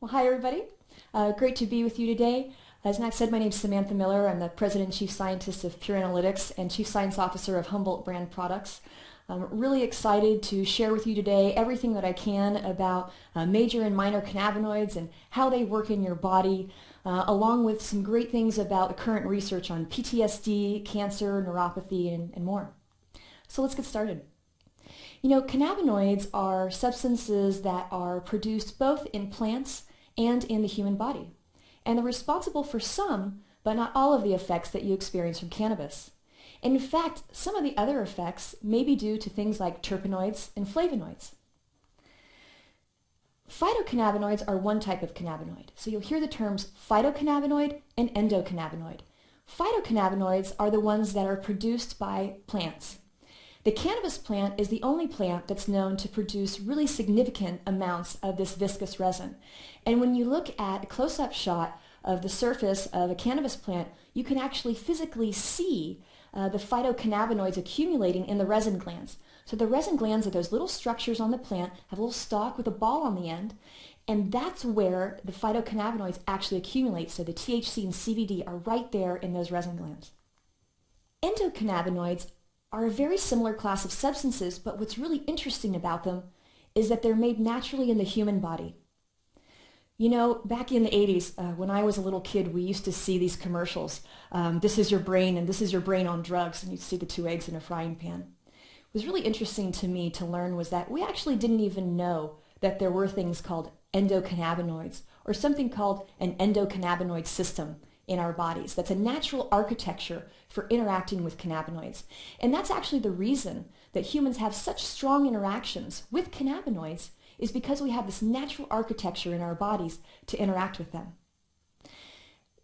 Well, hi everybody. Great to be with you today. As Max said, my name is Samantha Miller. I'm the President and Chief Scientist of Pure Analytics and Chief Science Officer of Humboldt Brand Products. I'm really excited to share with you today everything that I can about major and minor cannabinoids and how they work in your body, along with some great things about the current research on PTSD, cancer, neuropathy, and more. So let's get started. You know, cannabinoids are substances that are produced both in plants and in the human body, and they're responsible for some, but not all of the effects that you experience from cannabis. And in fact, some of the other effects may be due to things like terpenoids and flavonoids. Phytocannabinoids are one type of cannabinoid. So you'll hear the terms phytocannabinoid and endocannabinoid. Phytocannabinoids are the ones that are produced by plants. The cannabis plant is the only plant that's known to produce really significant amounts of this viscous resin. And when you look at a close-up shot of the surface of a cannabis plant, you can actually physically see the phytocannabinoids accumulating in the resin glands. So the resin glands are those little structures on the plant, have a little stalk with a ball on the end, and that's where the phytocannabinoids actually accumulate. So the THC and CBD are right there in those resin glands. Endocannabinoids are a very similar class of substances, but what's really interesting about them is that they're made naturally in the human body. You know, back in the 80s, when I was a little kid, we used to see these commercials. This is your brain, and this is your brain on drugs, and you'd see the two eggs in a frying pan. What was really interesting to me to learn was that we actually didn't even know that there were things called endocannabinoids, or something called an endocannabinoid system in our bodies. That's a natural architecture for interacting with cannabinoids. And that's actually the reason that humans have such strong interactions with cannabinoids, is because we have this natural architecture in our bodies to interact with them.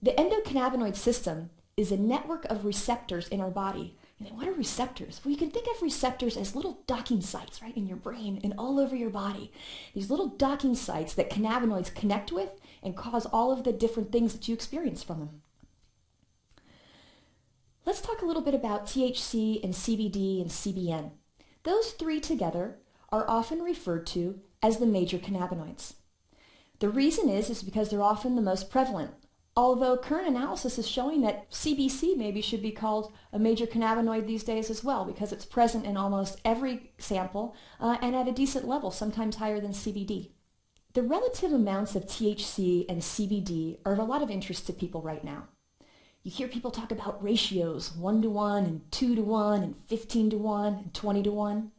The endocannabinoid system is a network of receptors in our body. And what are receptors? Well, you can think of receptors as little docking sites, right, in your brain and all over your body. These little docking sites that cannabinoids connect with and cause all of the different things that you experience from them. Let's talk a little bit about THC and CBD and CBN. Those three together are often referred to as the major cannabinoids. The reason is because they're often the most prevalent, although current analysis is showing that CBC maybe should be called a major cannabinoid these days as well, because it's present in almost every sample and at a decent level, sometimes higher than CBD. The relative amounts of THC and CBD are of a lot of interest to people right now. You hear people talk about ratios, 1-to-1 and 2-to-1 and 15-to-1 and 20-to-1.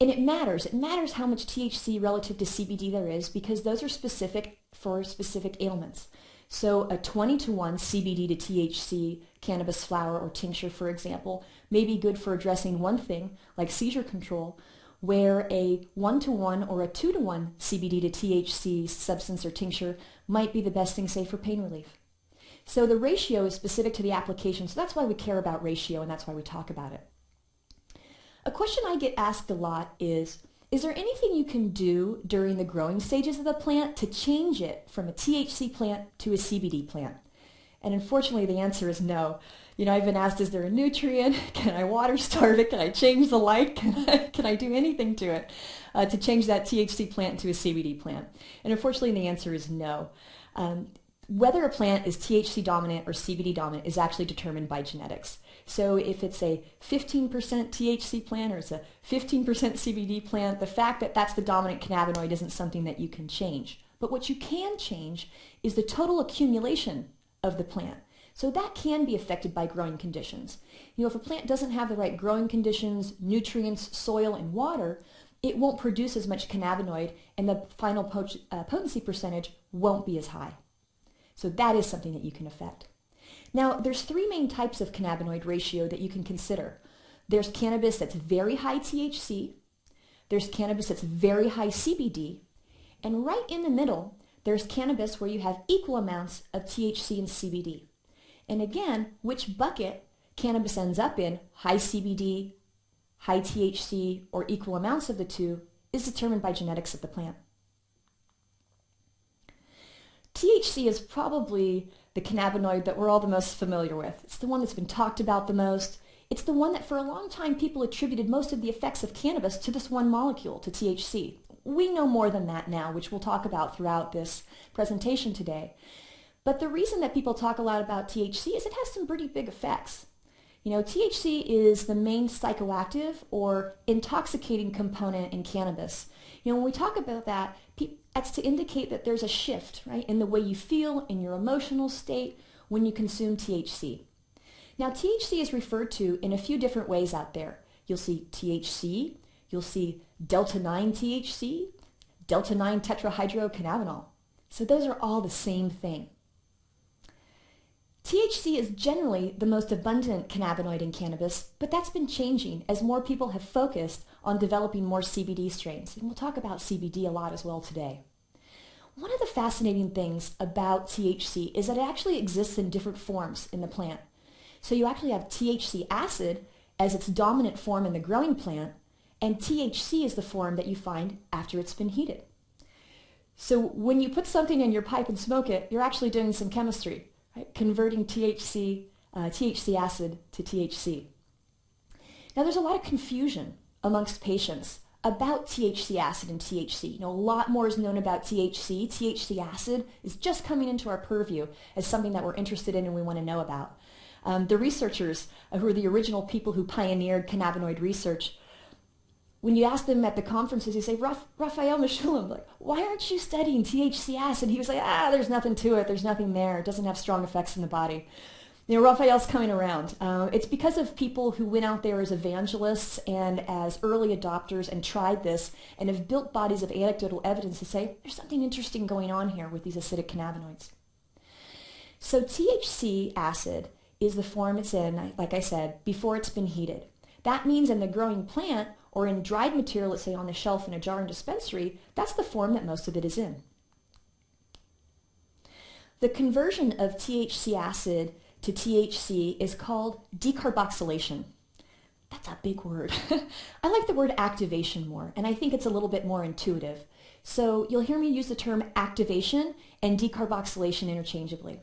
And it matters. It matters how much THC relative to CBD there is, because those are specific for specific ailments. So a 20-to-1 CBD to THC cannabis flower or tincture, for example, may be good for addressing one thing, like seizure control, where a 1-to-1 or a 2-to-1 CBD to THC substance or tincture might be the best thing, say, for pain relief. So the ratio is specific to the application, so that's why we care about ratio and that's why we talk about it. A question I get asked a lot is there anything you can do during the growing stages of the plant to change it from a THC plant to a CBD plant? And unfortunately, the answer is no. You know, I've been asked, is there a nutrient? Can I water starve it? Can I change the light? Can I do anything to it to change that THC plant to a CBD plant? And unfortunately, the answer is no. Whether a plant is THC dominant or CBD dominant is actually determined by genetics. So if it's a 15% THC plant or it's a 15% CBD plant, the fact that that's the dominant cannabinoid isn't something that you can change. But what you can change is the total accumulation of the plant. So that can be affected by growing conditions. You know, if a plant doesn't have the right growing conditions, nutrients, soil, and water, it won't produce as much cannabinoid, and the final potency percentage won't be as high. So that is something that you can affect. Now, there's three main types of cannabinoid ratio that you can consider. There's cannabis that's very high THC, there's cannabis that's very high CBD, and right in the middle, there's cannabis where you have equal amounts of THC and CBD. And again, which bucket cannabis ends up in, high CBD, high THC, or equal amounts of the two, is determined by genetics of the plant. THC is probably the cannabinoid that we're all the most familiar with. It's the one that's been talked about the most. It's the one that for a long time people attributed most of the effects of cannabis to this one molecule, to THC. we know more than that now, which we'll talk about throughout this presentation today. But the reason that people talk a lot about THC is it has some pretty big effects. You know, THC is the main psychoactive or intoxicating component in cannabis. You know, when we talk about that, that's to indicate that there's a shift, right, in the way you feel, in your emotional state when you consume THC. Now, THC is referred to in a few different ways out there. You'll see THC, you'll see delta-9 THC, delta-9 tetrahydrocannabinol. So those are all the same thing. THC is generally the most abundant cannabinoid in cannabis, but that's been changing as more people have focused on developing more CBD strains. And we'll talk about CBD a lot as well today. One of the fascinating things about THC is that it actually exists in different forms in the plant. So you actually have THC acid as its dominant form in the growing plant, and THC is the form that you find after it's been heated. So when you put something in your pipe and smoke it, you're actually doing some chemistry, right? Converting THC acid to THC. Now there's a lot of confusion amongst patients about THC acid and THC. You know, a lot more is known about THC. THC acid is just coming into our purview as something that we're interested in and we want to know about. The researchers who are the original people who pioneered cannabinoid research, when you ask them at the conferences, you say, Raphael Mechoulam, like, why aren't you studying THC acid? He was like, there's nothing to it. There's nothing there. It doesn't have strong effects in the body. You know, Raphael's coming around. It's because of people who went out there as evangelists and as early adopters and tried this and have built bodies of anecdotal evidence to say, there's something interesting going on here with these acidic cannabinoids. So THC acid is the form it's in, like I said, before it's been heated. That means in the growing plant or in dried material, let's say on the shelf in a jar in dispensary, that's the form that most of it is in. The conversion of THC acid to THC is called decarboxylation. That's a big word. I like the word activation more, and I think it's a little bit more intuitive. So you'll hear me use the term activation and decarboxylation interchangeably.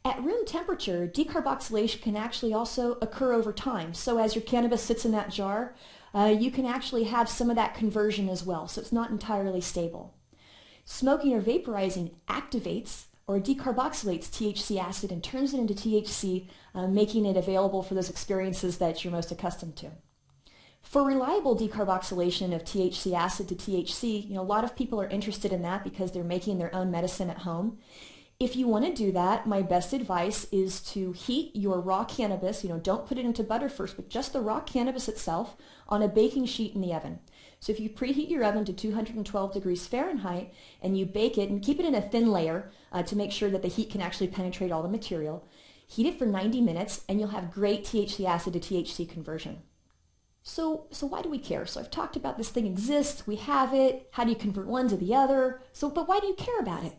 At room temperature, decarboxylation can actually also occur over time. So as your cannabis sits in that jar, you can actually have some of that conversion as well. So it's not entirely stable. Smoking or vaporizing activates or decarboxylates THC acid and turns it into THC, making it available for those experiences that you're most accustomed to. For reliable decarboxylation of THC acid to THC, you know, a lot of people are interested in that because they're making their own medicine at home. If you want to do that, my best advice is to heat your raw cannabis, you know, don't put it into butter first, but just the raw cannabis itself on a baking sheet in the oven. So if you preheat your oven to 212 degrees Fahrenheit and you bake it and keep it in a thin layer to make sure that the heat can actually penetrate all the material, heat it for 90 minutes and you'll have great THC acid to THC conversion. So why do we care? So I've talked about this thing exists, we have it, how do you convert one to the other? But why do you care about it?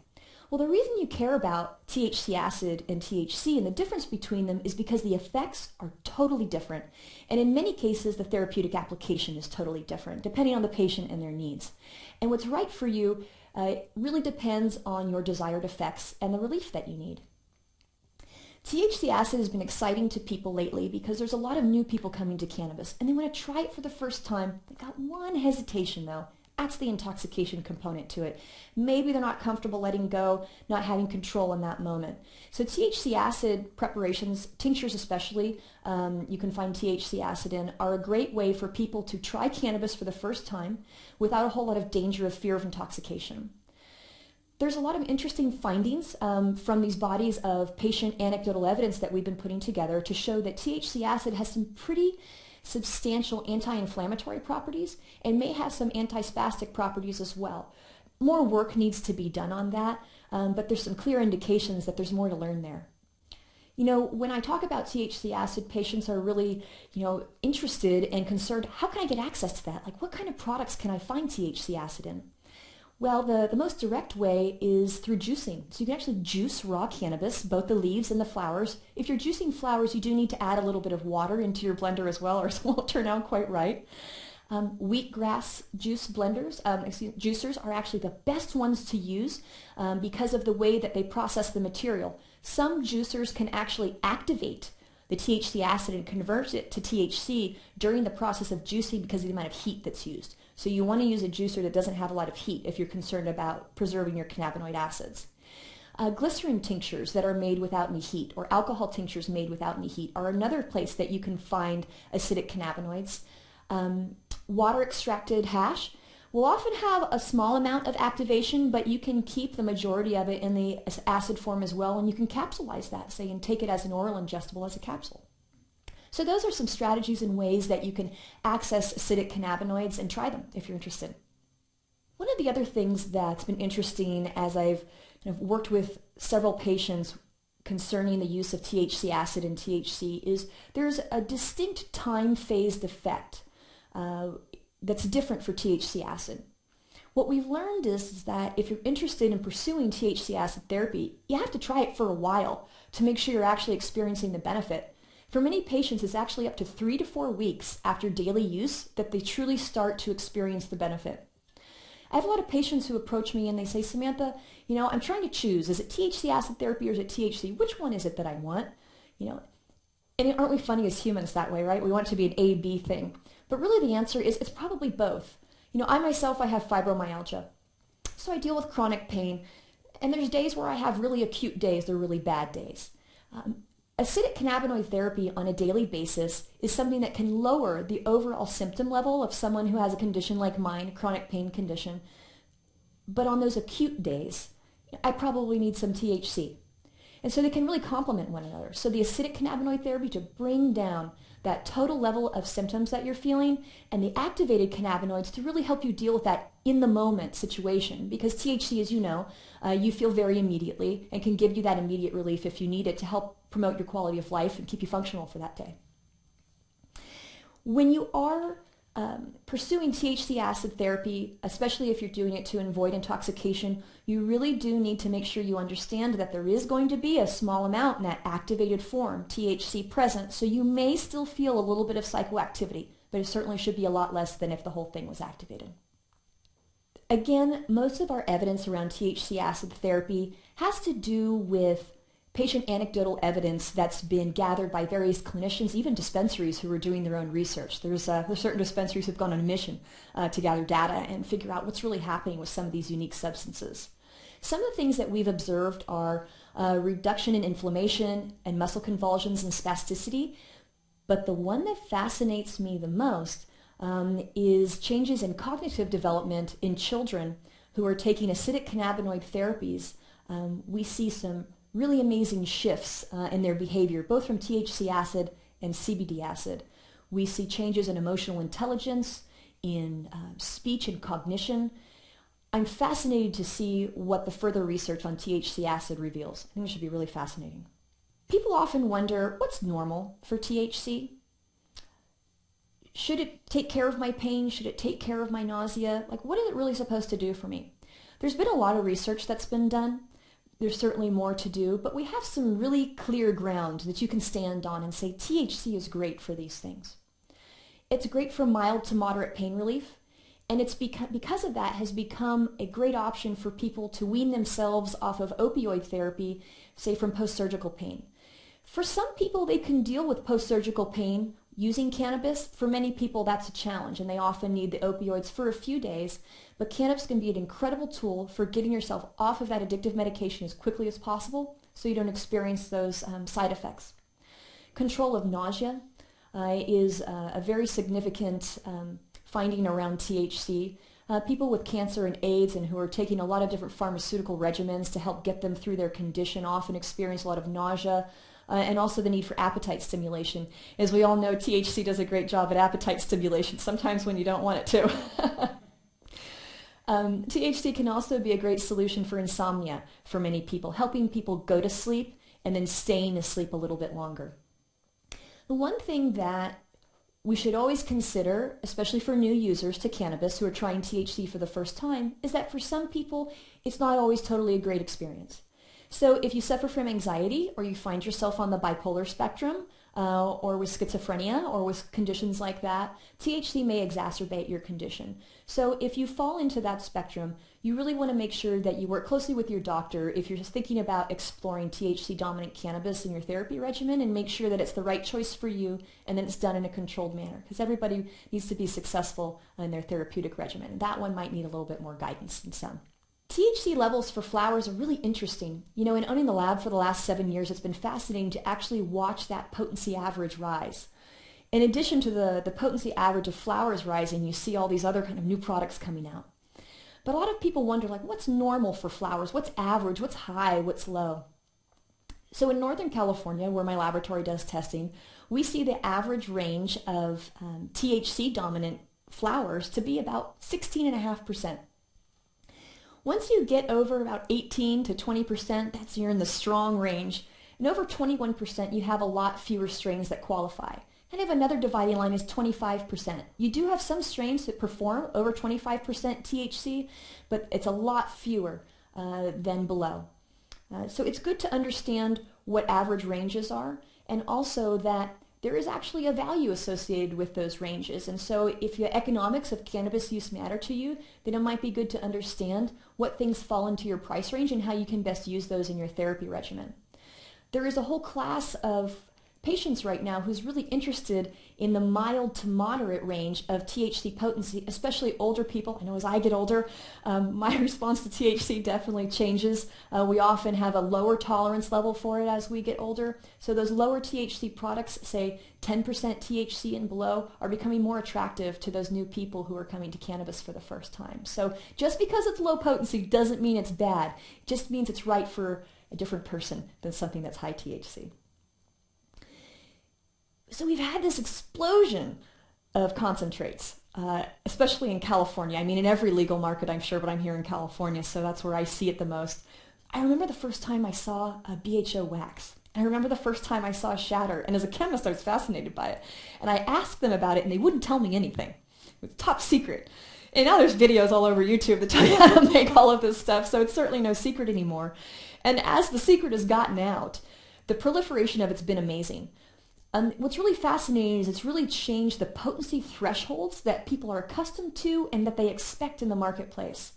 Well, the reason you care about THC acid and THC and the difference between them is because the effects are totally different. And in many cases, the therapeutic application is totally different, depending on the patient and their needs. And what's right for you really depends on your desired effects and the relief that you need. THC acid has been exciting to people lately because there's a lot of new people coming to cannabis, and they want to try it for the first time. They've got one hesitation, though. That's the intoxication component to it. Maybe they're not comfortable letting go, not having control in that moment. So THC acid preparations, tinctures especially, you can find THC acid in, are a great way for people to try cannabis for the first time without a whole lot of danger of fear of intoxication. There's a lot of interesting findings from these bodies of patient anecdotal evidence that we've been putting together to show that THC acid has some pretty substantial anti-inflammatory properties and may have some antispastic properties as well. More work needs to be done on that, but there's some clear indications that there's more to learn there. You know, when I talk about THC acid, patients are really, interested and concerned, how can I get access to that? Like, what kind of products can I find THC acid in? Well, the most direct way is through juicing. So you can actually juice raw cannabis, both the leaves and the flowers. If you're juicing flowers, you do need to add a little bit of water into your blender as well, or it won't turn out quite right. Wheatgrass juice blenders, juicers are actually the best ones to use because of the way that they process the material. Some juicers can actually activate the THC acid and converts it to THC during the process of juicing because of the amount of heat that's used. So you want to use a juicer that doesn't have a lot of heat if you're concerned about preserving your cannabinoid acids. Glycerin tinctures that are made without any heat, or alcohol tinctures made without any heat, are another place that you can find acidic cannabinoids. Water extracted hash will often have a small amount of activation, but you can keep the majority of it in the acid form as well, and you can capsulize that, say, and take it as an oral ingestible as a capsule. So those are some strategies and ways that you can access acidic cannabinoids and try them if you're interested. One of the other things that's been interesting as I've worked with several patients concerning the use of THC acid and THC is there's a distinct time-phased effect that's different for THC acid. What we've learned is that if you're interested in pursuing THC acid therapy, you have to try it for a while to make sure you're actually experiencing the benefit. For many patients, it's actually up to 3 to 4 weeks after daily use that they truly start to experience the benefit. I have a lot of patients who approach me and they say, Samantha, I'm trying to choose. Is it THC acid therapy or is it THC? Which one is it that I want? And aren't we funny as humans that way, right? We want it to be an A-B thing. But really the answer is it's probably both. I myself, I have fibromyalgia. So I deal with chronic pain. And there's days where I have really acute days. They're really bad days. Acidic cannabinoid therapy on a daily basis is something that can lower the overall symptom level of someone who has a condition like mine, a chronic pain condition. But on those acute days, I probably need some THC. And so they can really complement one another. So the acidic cannabinoid therapy to bring down that total level of symptoms that you're feeling, and the activated cannabinoids to really help you deal with that in-the-moment situation. Because THC, as you know, you feel very immediately and can give you that immediate relief if you need it to help promote your quality of life and keep you functional for that day. When you are pursuing THC acid therapy, especially if you're doing it to avoid intoxication, you really do need to make sure you understand that there is going to be a small amount in that activated form, THC, present, so you may still feel a little bit of psychoactivity, but it certainly should be a lot less than if the whole thing was activated. Again, most of our evidence around THC acid therapy has to do with patient anecdotal evidence that's been gathered by various clinicians, even dispensaries who are doing their own research. There's certain dispensaries who've gone on a mission to gather data and figure out what's really happening with some of these unique substances. Some of the things that we've observed are reduction in inflammation and muscle convulsions and spasticity, but the one that fascinates me the most is changes in cognitive development in children who are taking acidic cannabinoid therapies. We see some really amazing shifts in their behavior, both from THC acid and CBD acid. We see changes in emotional intelligence, in speech and cognition. I'm fascinated to see what the further research on THC acid reveals. I think it should be really fascinating. People often wonder, what's normal for THC? Should it take care of my pain? Should it take care of my nausea? What is it really supposed to do for me? There's been a lot of research that's been done. There's certainly more to do, but we have some really clear ground that you can stand on and say THC is great for these things. It's great for mild to moderate pain relief, and it's because of that has become a great option for people to wean themselves off of opioid therapy, say from post-surgical pain. For some people, they can deal with post-surgical pain using cannabis. For many people, that's a challenge, and they often need the opioids for a few days. But cannabis can be an incredible tool for getting yourself off of that addictive medication as quickly as possible so you don't experience those side effects. Control of nausea is a very significant finding around THC. People with cancer and AIDS and who are taking a lot of different pharmaceutical regimens to help get them through their condition often experience a lot of nausea. And also the need for appetite stimulation. As we all know, THC does a great job at appetite stimulation, sometimes when you don't want it to. THC can also be a great solution for insomnia for many people, helping people go to sleep and then staying asleep a little bit longer. The one thing that we should always consider, especially for new users to cannabis who are trying THC for the first time, is that for some people, it's not always totally a great experience. So if you suffer from anxiety or you find yourself on the bipolar spectrum, or with schizophrenia or with conditions like that, THC may exacerbate your condition. So if you fall into that spectrum, you really want to make sure that you work closely with your doctor if you're just thinking about exploring THC-dominant cannabis in your therapy regimen, and make sure that it's the right choice for you and that it's done in a controlled manner, because everybody needs to be successful in their therapeutic regimen. And that one might need a little bit more guidance than some. THC levels for flowers are really interesting. You know, in owning the lab for the last 7 years, it's been fascinating to actually watch that potency average rise. In addition to the potency average of flowers rising, you see all these other kind of new products coming out. But a lot of people wonder, like, what's normal for flowers? What's average? What's high? What's low? So in Northern California, where my laboratory does testing, we see the average range of THC-dominant flowers to be about 16.5%. Once you get over about 18 to 20%, that's you're in the strong range. And over 21%, you have a lot fewer strains that qualify. Kind of another dividing line is 25%. You do have some strains that perform over 25% THC, but it's a lot fewer than below. So it's good to understand what average ranges are, and also that there is actually a value associated with those ranges. And so if the economics of cannabis use matter to you, then it might be good to understand what things fall into your price range and how you can best use those in your therapy regimen. There is a whole class of patients right now who's really interested in the mild to moderate range of THC potency, especially older people. I know as I get older, my response to THC definitely changes. We often have a lower tolerance level for it as we get older. So those lower THC products, say 10% THC and below, are becoming more attractive to those new people who are coming to cannabis for the first time. So just because it's low potency doesn't mean it's bad. It just means it's right for a different person than something that's high THC. So we've had this explosion of concentrates, especially in California. I mean, in every legal market, I'm sure, but I'm here in California, so that's where I see it the most. I remember the first time I saw a BHO wax. I remember the first time I saw a shatter, and as a chemist, I was fascinated by it. And I asked them about it, and they wouldn't tell me anything. It was top secret. And now there's videos all over YouTube that tell you how to make all of this stuff, so it's certainly no secret anymore. And as the secret has gotten out, the proliferation of it's been amazing. What's really fascinating is it's really changed the potency thresholds that people are accustomed to and that they expect in the marketplace.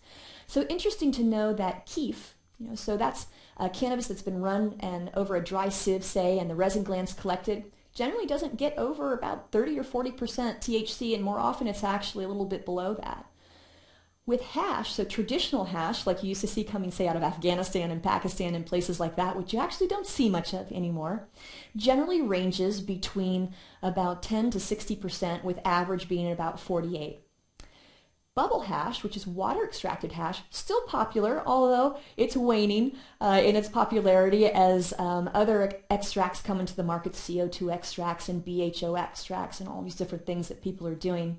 So interesting to know that keef, so that's cannabis that's been run and over a dry sieve, say, and the resin glands collected, generally doesn't get over about 30 or 40% THC, and more often it's actually a little bit below that. With hash, so traditional hash, like you used to see coming, say, out of Afghanistan and Pakistan and places like that, which you actually don't see much of anymore, generally ranges between about 10 to 60%, with average being about 48. Bubble hash, which is water-extracted hash, still popular, although it's waning in its popularity as other extracts come into the market, CO2 extracts and BHO extracts and all these different things that people are doing.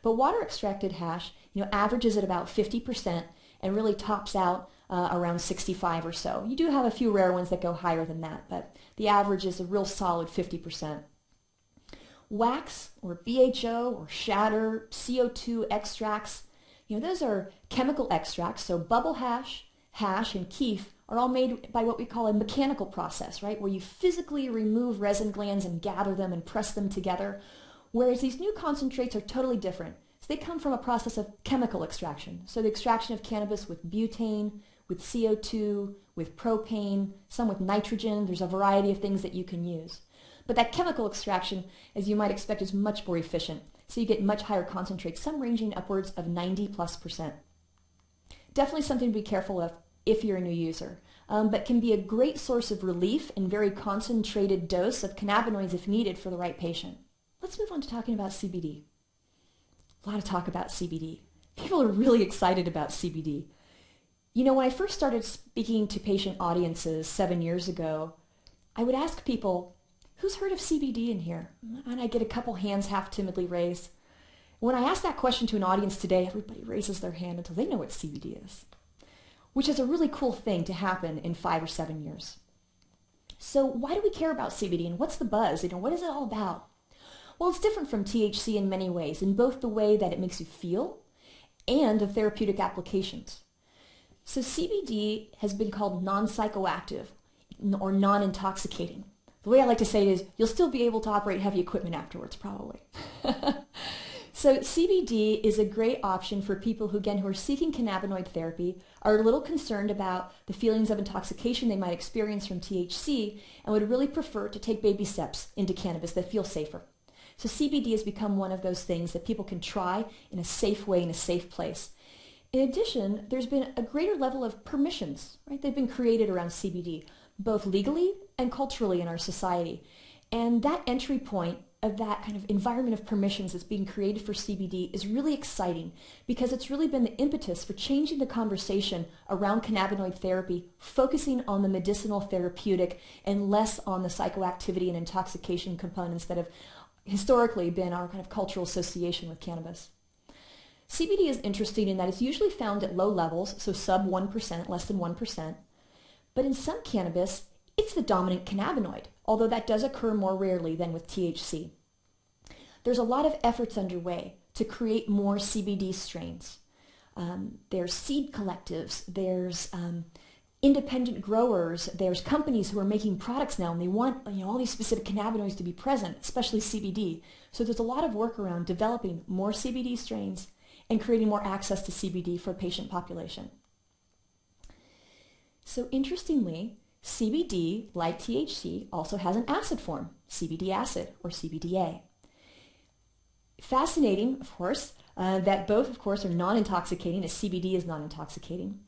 But water-extracted hash, averages at about 50% and really tops out around 65 or so. You do have a few rare ones that go higher than that, but the average is a real solid 50%. Wax or BHO or shatter, CO2 extracts, those are chemical extracts. So bubble hash, hash, and keef are all made by what we call a mechanical process, right? Where you physically remove resin glands and gather them and press them together. Whereas these new concentrates are totally different. So they come from a process of chemical extraction. So the extraction of cannabis with butane, with CO2, with propane, some with nitrogen. There's a variety of things that you can use. But that chemical extraction, as you might expect, is much more efficient. So you get much higher concentrates, some ranging upwards of 90+%. Definitely something to be careful of if you're a new user, but can be a great source of relief in very concentrated dose of cannabinoids if needed for the right patient. Let's move on to talking about CBD. A lot of talk about CBD. People are really excited about CBD. When I first started speaking to patient audiences 7 years ago, I would ask people, who's heard of CBD in here? And I get a couple hands half timidly raised. When I ask that question to an audience today, everybody raises their hand until they know what CBD is, which is a really cool thing to happen in 5 or 7 years. So why do we care about CBD, and what's the buzz? What is it all about? Well, it's different from THC in many ways, in both the way that it makes you feel and the therapeutic applications. So CBD has been called non-psychoactive or non-intoxicating. The way I like to say it is you'll still be able to operate heavy equipment afterwards, probably. So CBD is a great option for people who, again, who are seeking cannabinoid therapy, are a little concerned about the feelings of intoxication they might experience from THC, and would really prefer to take baby steps into cannabis that feel safer. So CBD has become one of those things that people can try in a safe way, in a safe place. In addition, there's been a greater level of permissions, right? They've been created around CBD, both legally and culturally in our society. And that entry point of that kind of environment of permissions that's being created for CBD is really exciting, because it's really been the impetus for changing the conversation around cannabinoid therapy, focusing on the medicinal therapeutic and less on the psychoactivity and intoxication components that have historically been our kind of cultural association with cannabis. CBD is interesting in that it's usually found at low levels, so sub 1%, less than 1%, but in some cannabis, it's the dominant cannabinoid, although that does occur more rarely than with THC. There's a lot of efforts underway to create more CBD strains. There's seed collectives, there's independent growers, there's companies who are making products now and they want all these specific cannabinoids to be present, especially CBD. So there's a lot of work around developing more CBD strains and creating more access to CBD for a patient population. So interestingly, CBD, like THC, also has an acid form, CBD acid or CBDA. Fascinating, of course, that both, of course, are non-intoxicating, as CBD is non-intoxicating.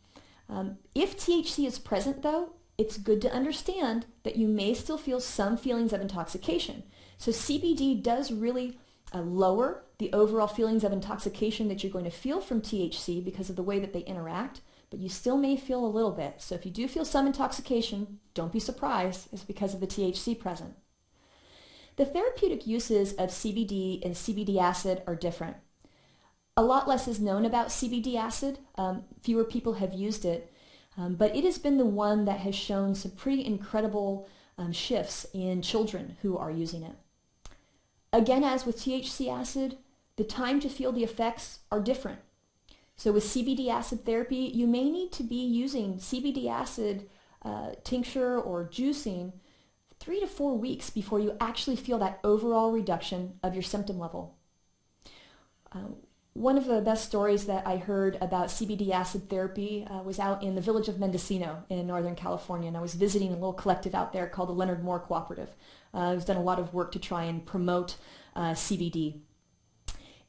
If THC is present, though, it's good to understand that you may still feel some feelings of intoxication. So CBD does really lower the overall feelings of intoxication that you're going to feel from THC because of the way that they interact, but you still may feel a little bit. So if you do feel some intoxication, don't be surprised. It's because of the THC present. The therapeutic uses of CBD and CBD acid are different. A lot less is known about CBD acid. Fewer people have used it, but it has been the one that has shown some pretty incredible shifts in children who are using it. Again, as with THC acid, the time to feel the effects are different. So with CBD acid therapy, you may need to be using CBD acid tincture or juicing 3 to 4 weeks before you actually feel that overall reduction of your symptom level. One of the best stories that I heard about CBD acid therapy was out in the village of Mendocino in Northern California, and I was visiting a little collective out there called the Leonard Moore Cooperative. Who's done a lot of work to try and promote CBD.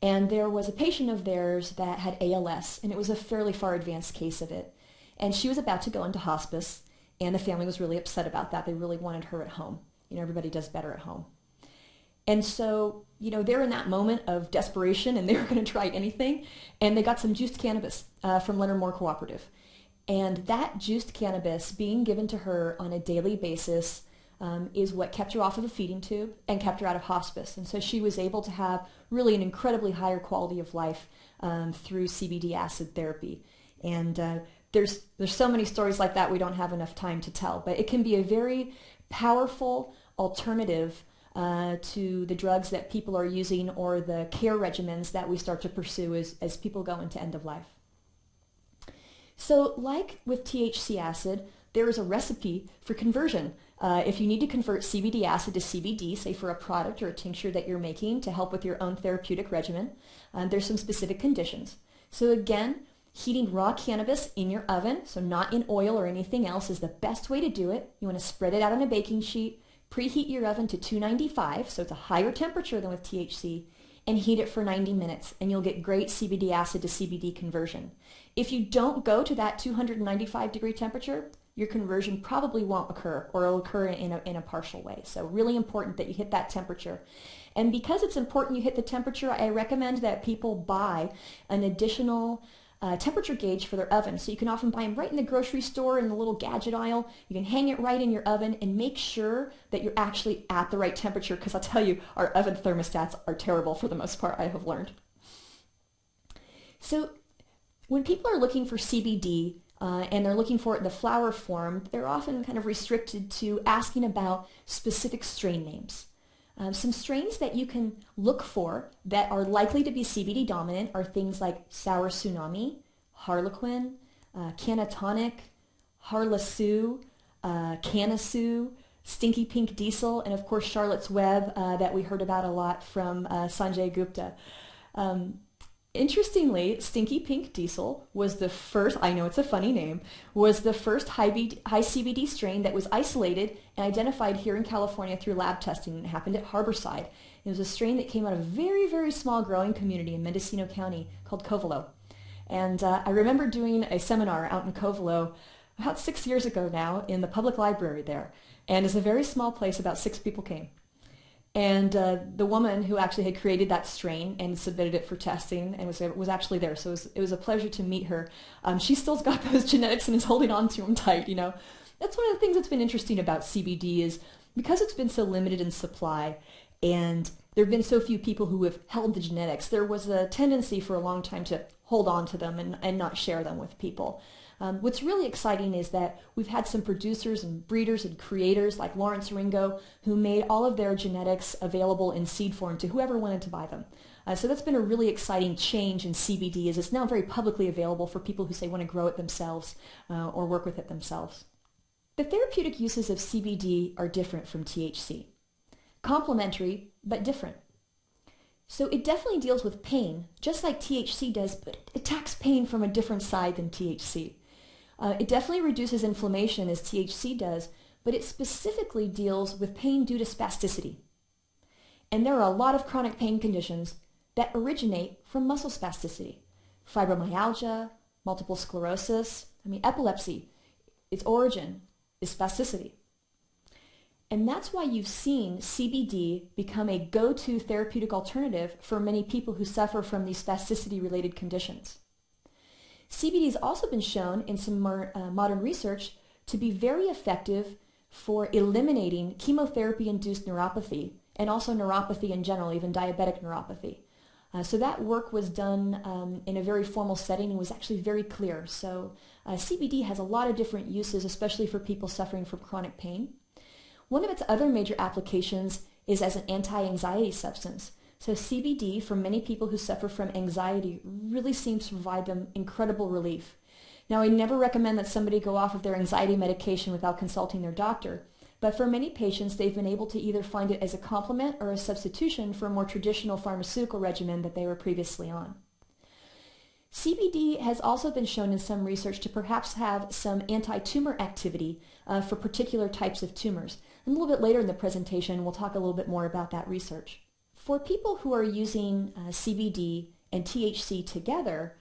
And there was a patient of theirs that had ALS, and it was a fairly far advanced case of it. And she was about to go into hospice, and the family was really upset about that. They really wanted her at home. Everybody does better at home. And so, they're in that moment of desperation, and they were going to try anything, and they got some juiced cannabis from Leonard Moore Cooperative. And that juiced cannabis being given to her on a daily basis is what kept her off of a feeding tube and kept her out of hospice. And so she was able to have really an incredibly higher quality of life through CBD acid therapy. And there's so many stories like that we don't have enough time to tell, but it can be a very powerful alternative to the drugs that people are using or the care regimens that we start to pursue as people go into end of life. So like with THC acid, there is a recipe for conversion. If you need to convert CBD acid to CBD, say for a product or a tincture that you're making to help with your own therapeutic regimen, there's some specific conditions. So again, heating raw cannabis in your oven, so not in oil or anything else, is the best way to do it. You want to spread it out on a baking sheet, preheat your oven to 295, so it's a higher temperature than with THC, and heat it for 90 minutes, and you'll get great CBD acid to CBD conversion. If you don't go to that 295 degree temperature, your conversion probably won't occur, or it'll occur in a partial way. So really important that you hit that temperature. And because it's important you hit the temperature, I recommend that people buy an additional temperature gauge for their oven. So you can often buy them right in the grocery store in the little gadget aisle. You can hang it right in your oven and make sure that you're actually at the right temperature, because I'll tell you, our oven thermostats are terrible for the most part, I have learned. So when people are looking for CBD, and they're looking for it in the flower form, they're often kind of restricted to asking about specific strain names. Some strains that you can look for that are likely to be CBD dominant are things like Sour Tsunami, Harlequin, Cannatonic, Harlessu, Canasu, stinky pink diesel, and of course Charlotte's Web that we heard about a lot from Sanjay Gupta. Interestingly, stinky pink diesel was the first, I know it's a funny name, was the first high CBD strain that was isolated and identified here in California through lab testing. It happened at Harborside. It was a strain that came out of a very, very small growing community in Mendocino County called Covelo. And I remember doing a seminar out in Covelo about 6 years ago now in the public library there. And it's a very small place, about 6 people came. And the woman who actually had created that strain and submitted it for testing and was actually there. So it was a pleasure to meet her. She still's got those genetics and is holding on to them tight, you know. That's one of the things that's been interesting about CBD is because it's been so limited in supply and there have been so few people who have held the genetics, there was a tendency for a long time to hold on to them and not share them with people. What's really exciting is that we've had some producers and breeders and creators like Lawrence Ringo who made all of their genetics available in seed form to whoever wanted to buy them. So that's been a really exciting change in CBD as it's now very publicly available for people who say want to grow it themselves or work with it themselves. The therapeutic uses of CBD are different from THC. Complementary, but different. So it definitely deals with pain, just like THC does, but it attacks pain from a different side than THC. It definitely reduces inflammation as THC does, but it specifically deals with pain due to spasticity. And there are a lot of chronic pain conditions that originate from muscle spasticity. Fibromyalgia, multiple sclerosis, epilepsy, its origin is spasticity. And that's why you've seen CBD become a go-to therapeutic alternative for many people who suffer from these spasticity-related conditions. CBD has also been shown in some more modern research to be very effective for eliminating chemotherapy-induced neuropathy and also neuropathy in general, even diabetic neuropathy. So that work was done in a very formal setting and was actually very clear. So CBD has a lot of different uses, especially for people suffering from chronic pain. One of its other major applications is as an anti-anxiety substance. So CBD, for many people who suffer from anxiety, really seems to provide them incredible relief. Now, I never recommend that somebody go off of their anxiety medication without consulting their doctor, but for many patients, they've been able to either find it as a complement or a substitution for a more traditional pharmaceutical regimen that they were previously on. CBD has also been shown in some research to perhaps have some anti-tumor activity for particular types of tumors. And a little bit later in the presentation, we'll talk a little bit more about that research. For people who are using CBD and THC together,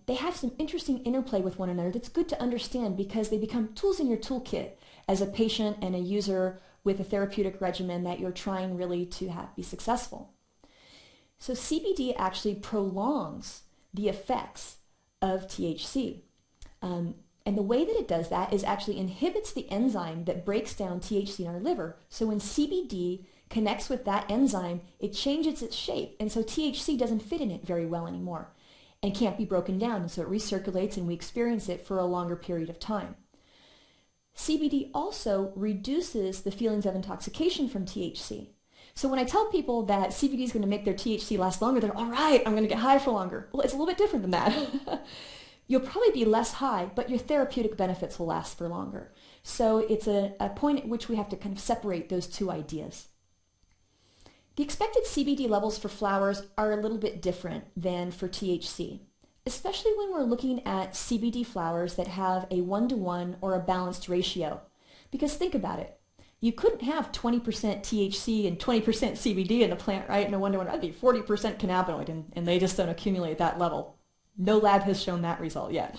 they have some interesting interplay with one another that's good to understand because they become tools in your toolkit as a patient and a user with a therapeutic regimen that you're trying really to be successful. So CBD actually prolongs the effects of THC. And the way that it does that is actually inhibits the enzyme that breaks down THC in our liver. So when CBD connects with that enzyme, it changes its shape. And so THC doesn't fit in it very well anymore and can't be broken down. And so it recirculates and we experience it for a longer period of time. CBD also reduces the feelings of intoxication from THC. So when I tell people that CBD is going to make their THC last longer, they're all right, I'm going to get high for longer. Well, it's a little bit different than that. You'll probably be less high, but your therapeutic benefits will last for longer. So it's a point at which we have to kind of separate those two ideas. The expected CBD levels for flowers are a little bit different than for THC, especially when we're looking at CBD flowers that have a 1-to-1 or a balanced ratio. Because think about it. You couldn't have 20% THC and 20% CBD in a plant, right? In a 1-to-1, that'd be 40% cannabinoid, and they just don't accumulate that level. No lab has shown that result yet.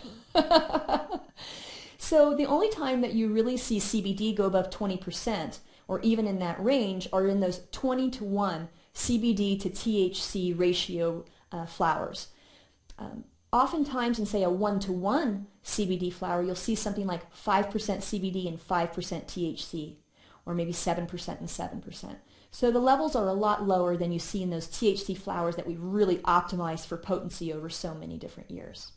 So the only time that you really see CBD go above 20%, or even in that range, are in those 20-to-1 CBD to THC ratio flowers. Oftentimes in, say, a 1-to-1 CBD flower, you'll see something like 5% CBD and 5% THC, or maybe 7% and 7%. So the levels are a lot lower than you see in those THC flowers that we've really optimized for potency over so many different years.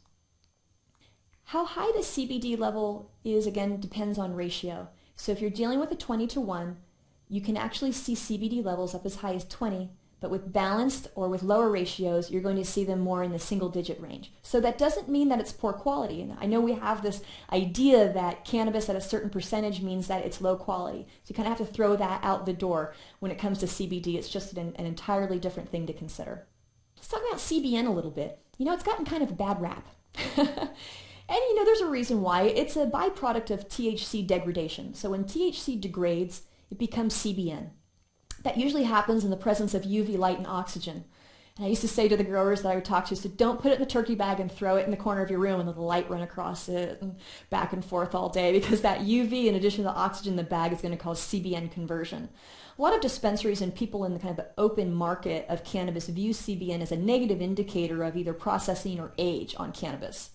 How high the CBD level is, again, depends on ratio. So if you're dealing with a 20-to-1, you can actually see CBD levels up as high as 20, But with balanced or with lower ratios, you're going to see them more in the single-digit range. So that doesn't mean that it's poor quality. And I know we have this idea that cannabis at a certain percentage means that it's low quality. So you kind of have to throw that out the door when it comes to CBD. It's just an entirely different thing to consider. Let's talk about CBN a little bit. You know, it's gotten kind of a bad rap. And you know, there's a reason why. It's a byproduct of THC degradation. So when THC degrades, it becomes CBN. That usually happens in the presence of UV light and oxygen. And I used to say to the growers that I would talk to, so don't put it in the turkey bag and throw it in the corner of your room and let the light run across it and back and forth all day, because that UV, in addition to the oxygen in the bag, is going to cause CBN conversion. A lot of dispensaries and people in the kind of the open market of cannabis view CBN as a negative indicator of either processing or age on cannabis.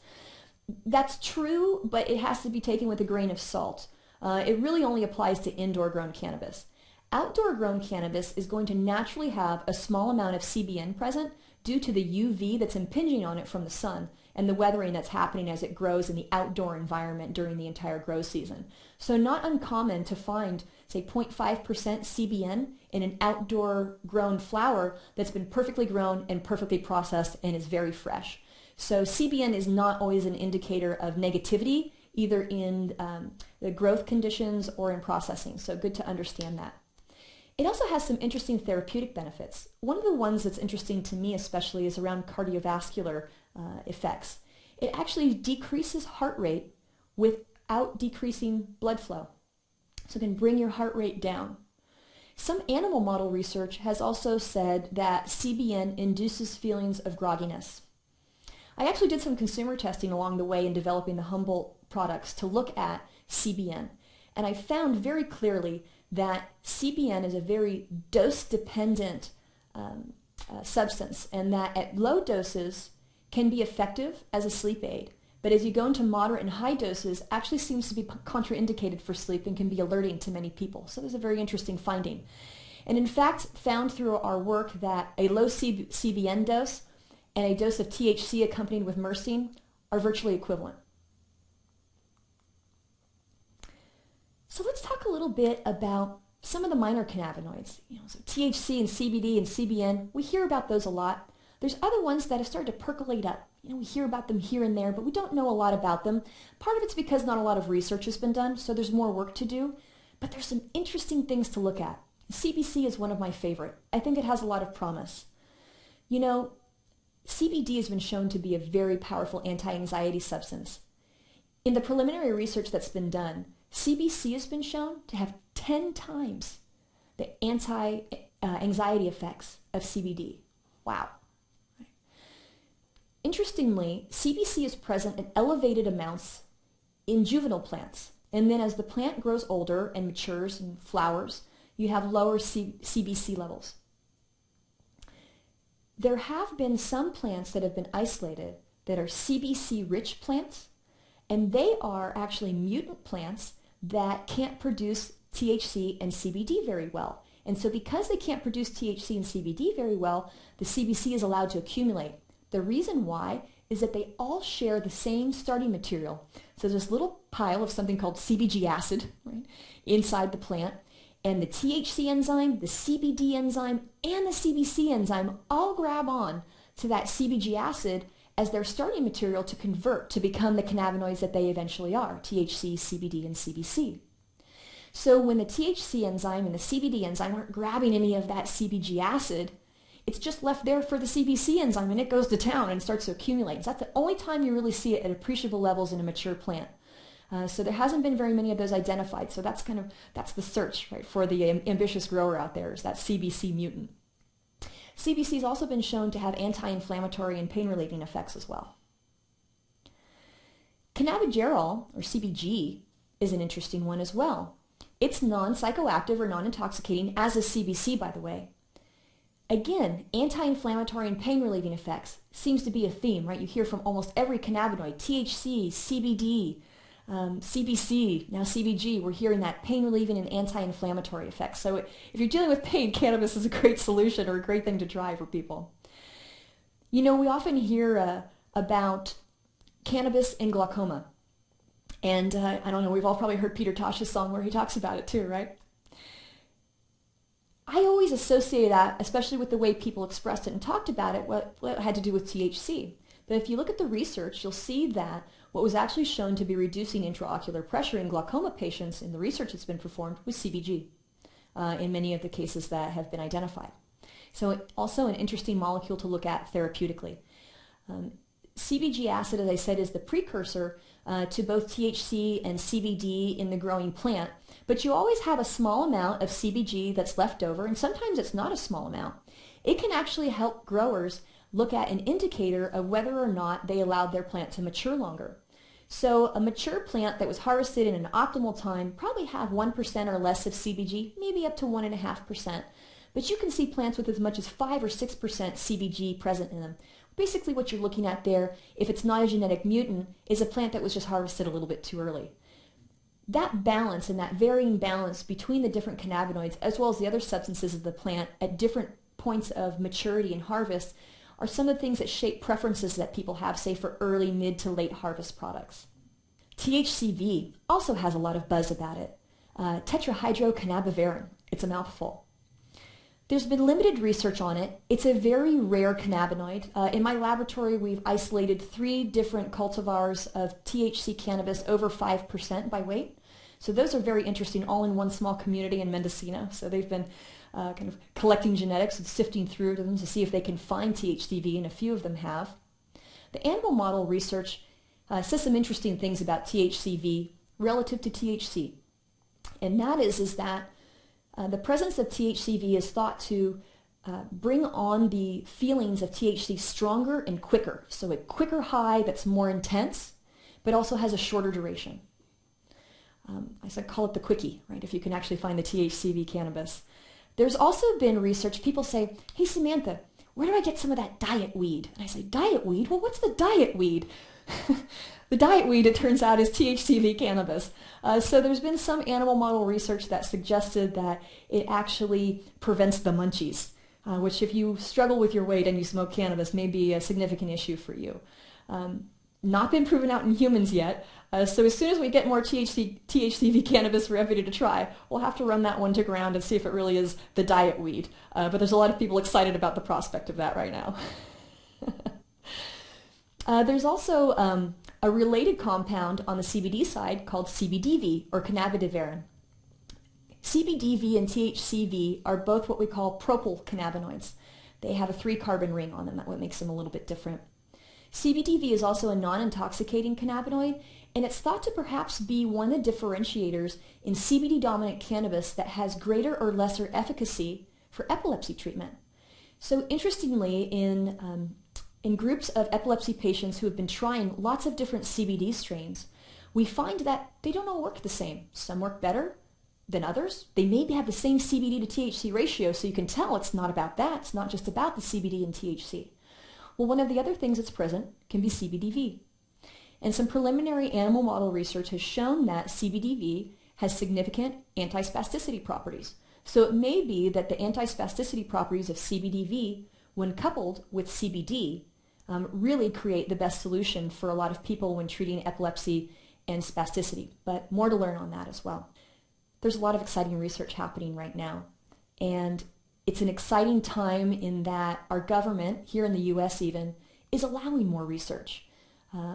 That's true, but it has to be taken with a grain of salt. It really only applies to indoor-grown cannabis. Outdoor-grown cannabis is going to naturally have a small amount of CBN present due to the UV that's impinging on it from the sun and the weathering that's happening as it grows in the outdoor environment during the entire grow season. So not uncommon to find, say, 0.5% CBN in an outdoor-grown flower that's been perfectly grown and perfectly processed and is very fresh. So CBN is not always an indicator of negativity, either in the growth conditions or in processing. So good to understand that. It also has some interesting therapeutic benefits. One of the ones that's interesting to me especially is around cardiovascular effects. It actually decreases heart rate without decreasing blood flow. So it can bring your heart rate down. Some animal model research has also said that CBN induces feelings of grogginess. I actually did some consumer testing along the way in developing the Humboldt products to look at CBN. And I found very clearly that CBN is a very dose-dependent substance, and that at low doses can be effective as a sleep aid. But as you go into moderate and high doses, actually seems to be contraindicated for sleep and can be alerting to many people. So there's a very interesting finding. And in fact, found through our work that a low CBN dose and a dose of THC accompanied with myrcene are virtually equivalent. So let's talk a little bit about some of the minor cannabinoids. So THC and CBD and CBN, we hear about those a lot. There's other ones that have started to percolate up. We hear about them here and there, but we don't know a lot about them. Part of it's because not a lot of research has been done, so there's more work to do. But there's some interesting things to look at. CBC is one of my favorite. I think it has a lot of promise. CBD has been shown to be a very powerful anti-anxiety substance. In the preliminary research that's been done, CBC has been shown to have 10 times the anti-anxiety effects of CBD. Wow. Interestingly, CBC is present in elevated amounts in juvenile plants. And then as the plant grows older and matures and flowers, you have lower CBC levels. There have been some plants that have been isolated that are CBC-rich plants, and they are actually mutant plants that can't produce THC and CBD very well. And so because they can't produce THC and CBD very well, the CBC is allowed to accumulate. The reason why is that they all share the same starting material. So there's this little pile of something called CBG acid, right, inside the plant, and the THC enzyme, the CBD enzyme, and the CBC enzyme all grab on to that CBG acid as their starting material to convert to become the cannabinoids that they eventually are, THC, CBD, and CBC. So when the THC enzyme and the CBD enzyme aren't grabbing any of that CBG acid, it's just left there for the CBC enzyme, and it goes to town and starts to accumulate. So that's the only time you really see it at appreciable levels in a mature plant. So there hasn't been very many of those identified. So that's the search, right, for the ambitious grower out there, is that CBC mutant. CBC has also been shown to have anti-inflammatory and pain-relieving effects as well. Cannabigerol, or CBG, is an interesting one as well. It's non-psychoactive or non-intoxicating, as is CBC, by the way. Again, anti-inflammatory and pain-relieving effects seems to be a theme, right? You hear from almost every cannabinoid, THC, CBD, CBC, now CBG, we're hearing that pain-relieving and anti-inflammatory effects. So if you're dealing with pain, cannabis is a great solution or a great thing to try for people. We often hear about cannabis and glaucoma. And I don't know, we've all probably heard Peter Tosh's song where he talks about it too, right? I always associate that, especially with the way people expressed it and talked about it, what had to do with THC. But if you look at the research, you'll see that what was actually shown to be reducing intraocular pressure in glaucoma patients in the research that's been performed was CBG in many of the cases that have been identified. So also an interesting molecule to look at therapeutically. CBG acid, as I said, is the precursor to both THC and CBD in the growing plant, but you always have a small amount of CBG that's left over, and sometimes it's not a small amount. It can actually help growers look at an indicator of whether or not they allowed their plant to mature longer. So a mature plant that was harvested in an optimal time probably have 1% or less of CBG, maybe up to 1.5%. But you can see plants with as much as 5 or 6% CBG present in them. Basically what you're looking at there, if it's not a genetic mutant, is a plant that was just harvested a little bit too early. That balance and that varying balance between the different cannabinoids as well as the other substances of the plant at different points of maturity and harvest are some of the things that shape preferences that people have, say, for early, mid to late harvest products. THCV also has a lot of buzz about it. Tetrahydrocannabivarin, it's a mouthful. There's been limited research on it. It's a very rare cannabinoid. In my laboratory, we've isolated 3 different cultivars of THC cannabis over 5% by weight. So those are very interesting, all in one small community in Mendocino. So they've been kind of collecting genetics and sifting through them to see if they can find THCV, and a few of them have. The animal model research says some interesting things about THCV relative to THC. And that is that the presence of THCV is thought to bring on the feelings of THC stronger and quicker. So a quicker high that's more intense, but also has a shorter duration. I call it the quickie, right, if you can actually find the THCV cannabis. There's also been research, people say, hey Samantha, where do I get some of that diet weed? And I say, diet weed? Well, what's the diet weed? The diet weed, it turns out, is THCV cannabis. So there's been some animal model research that suggested that it actually prevents the munchies, which if you struggle with your weight and you smoke cannabis may be a significant issue for you. Not been proven out in humans yet, so as soon as we get more THCV cannabis ready to try, we'll have to run that one to ground and see if it really is the diet weed. But there's a lot of people excited about the prospect of that right now. There's also a related compound on the CBD side called CBDV, or cannabidivarin. CBDV and THCV are both what we call propyl cannabinoids. They have a 3-carbon ring on them. That's what makes them a little bit different. CBDV is also a non-intoxicating cannabinoid, and it's thought to perhaps be one of the differentiators in CBD-dominant cannabis that has greater or lesser efficacy for epilepsy treatment. So interestingly, in groups of epilepsy patients who have been trying lots of different CBD strains, we find that they don't all work the same. Some work better than others. They maybe have the same CBD to THC ratio, so you can tell it's not about that. It's not just about the CBD and THC. Well, one of the other things that's present can be CBDV. And some preliminary animal model research has shown that CBDV has significant antispasticity properties. So it may be that the antispasticity properties of CBDV, when coupled with CBD, really create the best solution for a lot of people when treating epilepsy and spasticity. But more to learn on that as well. There's a lot of exciting research happening right now. And it's an exciting time in that our government, here in the U.S. even, is allowing more research.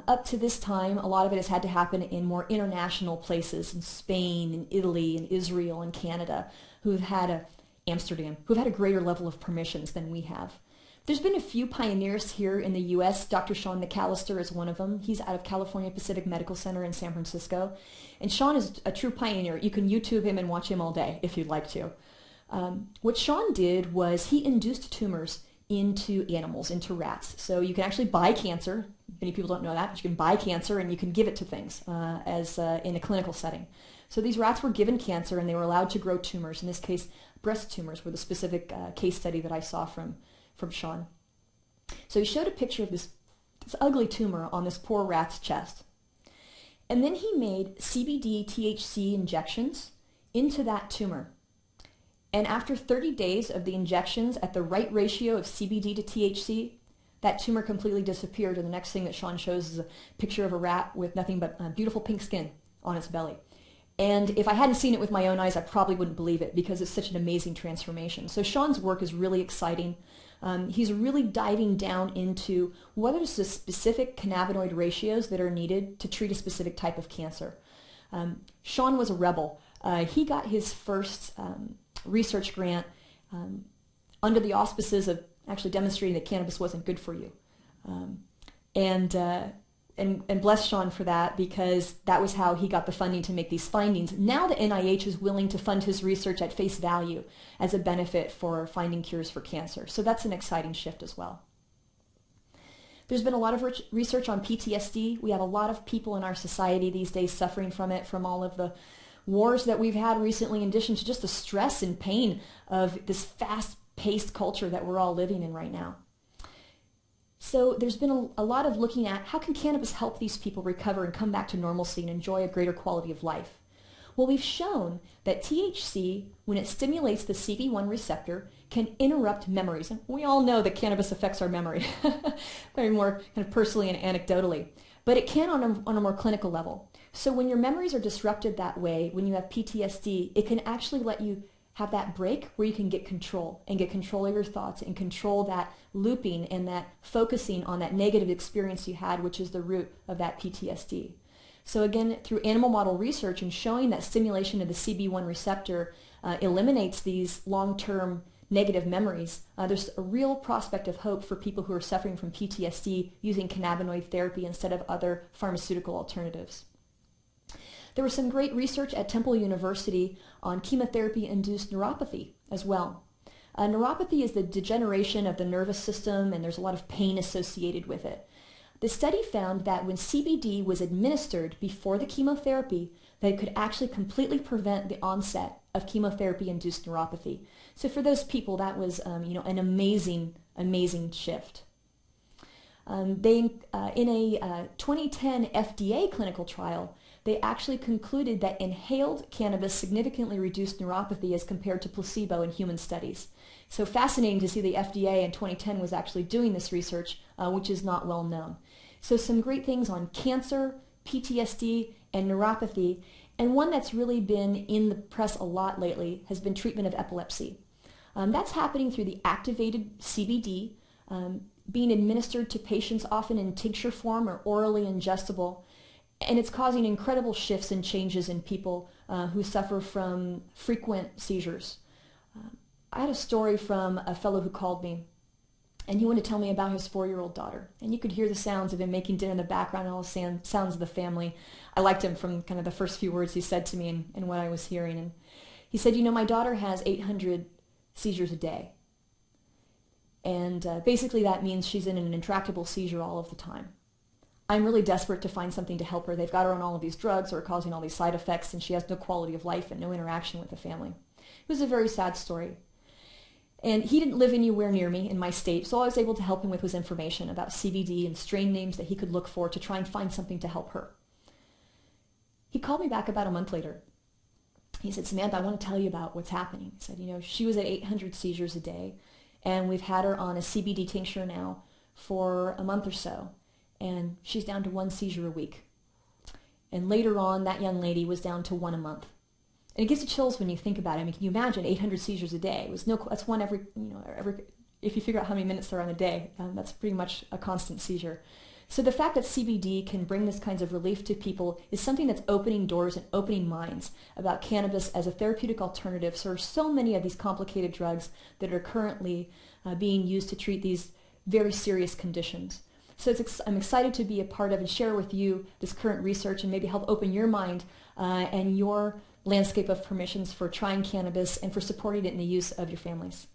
Up to this time, a lot of it has had to happen in more international places, in Spain, in Italy, in Israel, and Canada, Amsterdam, who've had a greater level of permissions than we have. There's been a few pioneers here in the U.S. Dr. Sean McAllister is one of them. He's out of California Pacific Medical Center in San Francisco. And Sean is a true pioneer. You can YouTube him and watch him all day if you'd like to. What Sean did was he induced tumors into animals, into rats. So you can actually buy cancer. Many people don't know that, but you can buy cancer and you can give it to things in a clinical setting. So these rats were given cancer and they were allowed to grow tumors. In this case, breast tumors were the specific case study that I saw from Sean. So he showed a picture of this ugly tumor on this poor rat's chest. And then he made CBD THC injections into that tumor. And after 30 days of the injections at the right ratio of CBD to THC, that tumor completely disappeared. And the next thing that Sean shows is a picture of a rat with nothing but beautiful pink skin on its belly. And if I hadn't seen it with my own eyes, I probably wouldn't believe it because it's such an amazing transformation. So Sean's work is really exciting. He's really diving down into what are the specific cannabinoid ratios that are needed to treat a specific type of cancer. Sean was a rebel. He got his first research grant under the auspices of actually demonstrating that cannabis wasn't good for you. And bless Sean for that, because that was how he got the funding to make these findings. Now the NIH is willing to fund his research at face value as a benefit for finding cures for cancer. So that's an exciting shift as well. There's been a lot of research on PTSD. We have a lot of people in our society these days suffering from it, from all of the wars that we've had recently, in addition to just the stress and pain of this fast-paced culture that we're all living in right now. So there's been a lot of looking at how can cannabis help these people recover and come back to normalcy and enjoy a greater quality of life. Well, we've shown that THC, when it stimulates the CB1 receptor, can interrupt memories. And we all know that cannabis affects our memory, very more kind of personally and anecdotally. But it can on a more clinical level. So when your memories are disrupted that way, when you have PTSD, it can actually let you have that break where you can get control of your thoughts and control that looping and that focusing on that negative experience you had, which is the root of that PTSD. So again, through animal model research and showing that stimulation of the CB1 receptor eliminates these long-term negative memories, there's a real prospect of hope for people who are suffering from PTSD using cannabinoid therapy instead of other pharmaceutical alternatives. There was some great research at Temple University on chemotherapy-induced neuropathy as well. Neuropathy is the degeneration of the nervous system, and there's a lot of pain associated with it. The study found that when CBD was administered before the chemotherapy, that it could actually completely prevent the onset of chemotherapy-induced neuropathy. So for those people, that was an amazing shift. In a 2010 FDA clinical trial, they actually concluded that inhaled cannabis significantly reduced neuropathy as compared to placebo in human studies. So fascinating to see the FDA in 2010 was actually doing this research, which is not well known. So some great things on cancer, PTSD, and neuropathy. And one that's really been in the press a lot lately has been treatment of epilepsy. That's happening through the activated CBD, being administered to patients often in tincture form or orally ingestible. And it's causing incredible shifts and changes in people who suffer from frequent seizures. I had a story from a fellow who called me, and he wanted to tell me about his 4-year-old daughter. And you could hear the sounds of him making dinner in the background and all the sounds of the family. I liked him from kind of the first few words he said to me and what I was hearing. And he said, my daughter has 800 seizures a day. And basically that means she's in an intractable seizure all of the time. I'm really desperate to find something to help her. They've got her on all of these drugs that are causing all these side effects, and she has no quality of life and no interaction with the family. It was a very sad story. And he didn't live anywhere near me in my state, so all I was able to help him with was information about CBD and strain names that he could look for to try and find something to help her. He called me back about a month later. He said, Samantha, I want to tell you about what's happening. He said, she was at 800 seizures a day, and we've had her on a CBD tincture now for a month or so. And she's down to 1 seizure a week. And later on, that young lady was down to 1 a month. And it gives you chills when you think about it. I mean, can you imagine 800 seizures a day? That's one every, if you figure out how many minutes there are in a day, that's pretty much a constant seizure. So the fact that CBD can bring this kinds of relief to people is something that's opening doors and opening minds about cannabis as a therapeutic alternative for so many of these complicated drugs that are currently being used to treat these very serious conditions. So I'm excited to be a part of and share with you this current research and maybe help open your mind and your landscape of permissions for trying cannabis and for supporting it in the use of your families.